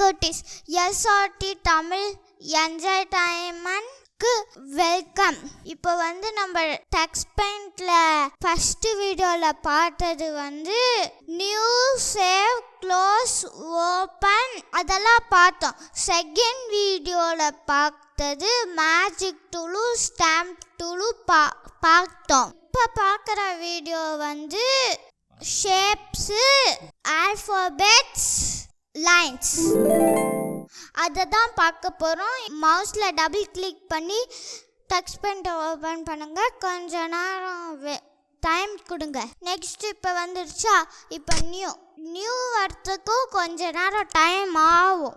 குட்டீஸ், SRT Tamil என்டர்டைன்மெண்ட்க்கு welcome. இப்போ நம்ம டெக்ஸ்ட் பெயிண்ட்ல ஃபர்ஸ்ட் வீடியோல பார்த்தது நியூ, சேவ், க்ளோஸ், ஓப்பன் அதெல்லாம் பார்த்தோம். செகண்ட் வீடியோல பார்த்தது மேஜிக் டூலு, ஸ்டாம்ப் டூலு பார்த்தோம். இப்போ பார்க்குற வீடியோ ஷேப்ஸு, ஆல்ஃபபெட்ஸ், லைன்ஸ் அதை தான் பார்க்க போகிறோம். மவுஸில் டபுள் கிளிக் பண்ணி டெக்ஸ்ட் பெயிண்ட்டை ஓப்பன் பண்ணுங்கள். கொஞ்ச நேரம் டைம் கொடுங்க. நெக்ஸ்ட் இப்போ வந்துடுச்சா? இப்போ நியூ வரத்துக்கும் கொஞ்ச நேரம் டைம் ஆகும்.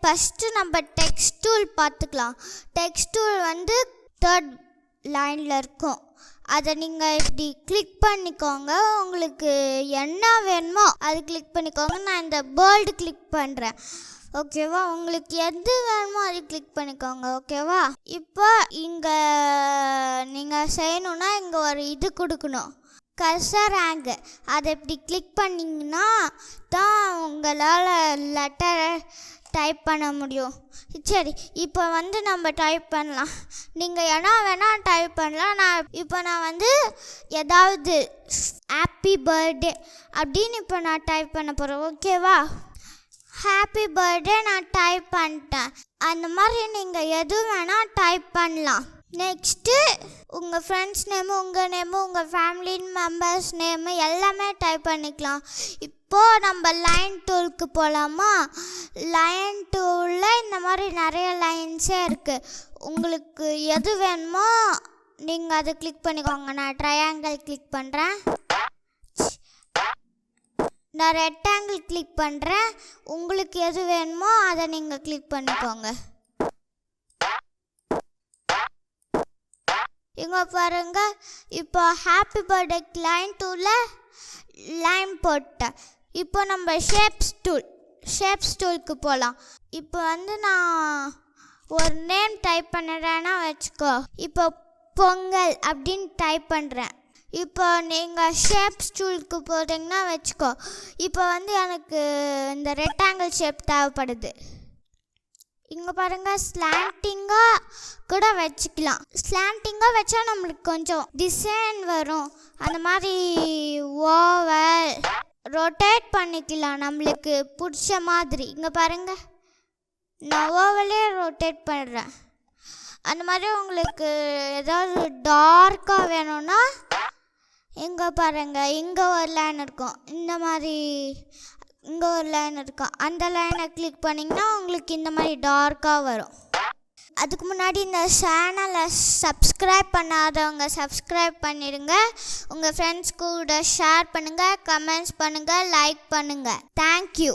ஃபஸ்ட்டு நம்ம டெக்ஸ்ட் டூல் பார்த்துக்கலாம். டெக்ஸ்ட் டூல் தேர்ட் லைனில் இருக்கும். அதை நீங்கள் இப்படி கிளிக் பண்ணிக்கோங்க. உங்களுக்கு என்ன வேணுமோ அது கிளிக் பண்ணிக்கோங்க. நான் இந்த போல்டு கிளிக் பண்ணுறேன். ஓகேவா? உங்களுக்கு எது வேணுமோ அது கிளிக் பண்ணிக்கோங்க. ஓகேவா? இப்போ இங்கே நீங்கள் செய்யணுன்னா இங்கே ஒரு இது கொடுக்கணும், கர்சர் ஆங்கு. அதை இப்படி கிளிக் பண்ணிங்கன்னா தான் உங்களால் லெட்டரை டைப் பண்ண முடியும். சரி, இப்போ நம்ம டைப் பண்ணலாம். நீங்கள் என்ன வேணால் டைப் பண்ணலாம். நான் ஏதாவது ஹாப்பி பர்த்டே அப்படின்னு இப்போ நான் டைப் பண்ண போகிறேன். ஓகேவா? ஹாப்பி பர்த்டே நான் டைப் பண்ணிட்டேன். அந்த மாதிரி நீங்கள் எது வேணால் டைப் பண்ணலாம். நெக்ஸ்ட்டு உங்கள் ஃப்ரெண்ட்ஸ் நேமு, உங்கள் நேமு, உங்கள் ஃபேமிலி மெம்பர்ஸ் நேமு எல்லாமே டைப் பண்ணிக்கலாம். இப்போது நம்ம லைன் டூலுக்கு போகலாமா? லைன் டூலில் இந்த மாதிரி நிறைய லைன்ஸே இருக்குது. உங்களுக்கு எது வேணுமோ நீங்கள் அதை கிளிக் பண்ணிக்கோங்க. நான் ட்ரையாங்கிள் கிளிக் பண்ணுறேன். நான் ரெக்டாங்கிள் கிளிக் பண்ணுறேன். உங்களுக்கு எது வேணுமோ அதை நீங்கள் கிளிக் பண்ணிக்கோங்க. இங்கே பாருங்க, இப்போ ஹாப்பி பர்த்டே லைன் டூலில் லைன் போட்டேன். இப்போ நம்ம ஷேப்ஸ் டூலுக்கு போகலாம். இப்போ நான் ஒரு நேம் டைப் பண்ணுறேன்னா வச்சுக்கோ. இப்போ பொங்கல் அப்படின்னு டைப் பண்ணுறேன். இப்போ நீங்கள் ஷேப்ஸ் டூலுக்கு போட்டிங்கன்னா வச்சுக்கோ. இப்போ எனக்கு இந்த ரெக்டாங்கிள் ஷேப் தேவைப்படுது. இங்கே பாருங்கள், ஸ்லாண்டிங்காக கூட வச்சுக்கலாம். ஸ்லாண்டிங்காக வச்சா நம்மளுக்கு கொஞ்சம் டிசைன் வரும். அந்த மாதிரி ஓவல் ரொட்டேட் பண்ணிக்கலாம் நம்மளுக்கு பிடிச்ச மாதிரி. இங்கே பாருங்கள், நான் ஓவலே ரொட்டேட் பண்ணுறேன். அந்த மாதிரி உங்களுக்கு ஏதாவது டார்க்காக வேணும்னா இங்கே பாருங்கள், இங்கே ஒரு லைன் இருக்கும். இந்த மாதிரி இங்கே ஒரு லைன் இருக்கும். அந்த லைனை கிளிக் பண்ணிங்கன்னா உங்களுக்கு இந்த மாதிரி டார்க்காக வரும். அதுக்கு முன்னாடி இந்த சேனலை சப்ஸ்கிரைப் பண்ணாதவங்க சப்ஸ்கிரைப் பண்ணிடுங்க. உங்கள் ஃப்ரெண்ட்ஸ் கூட ஷேர் பண்ணுங்கள், கமெண்ட்ஸ் பண்ணுங்கள், லைக் பண்ணுங்கள். தேங்க்யூ.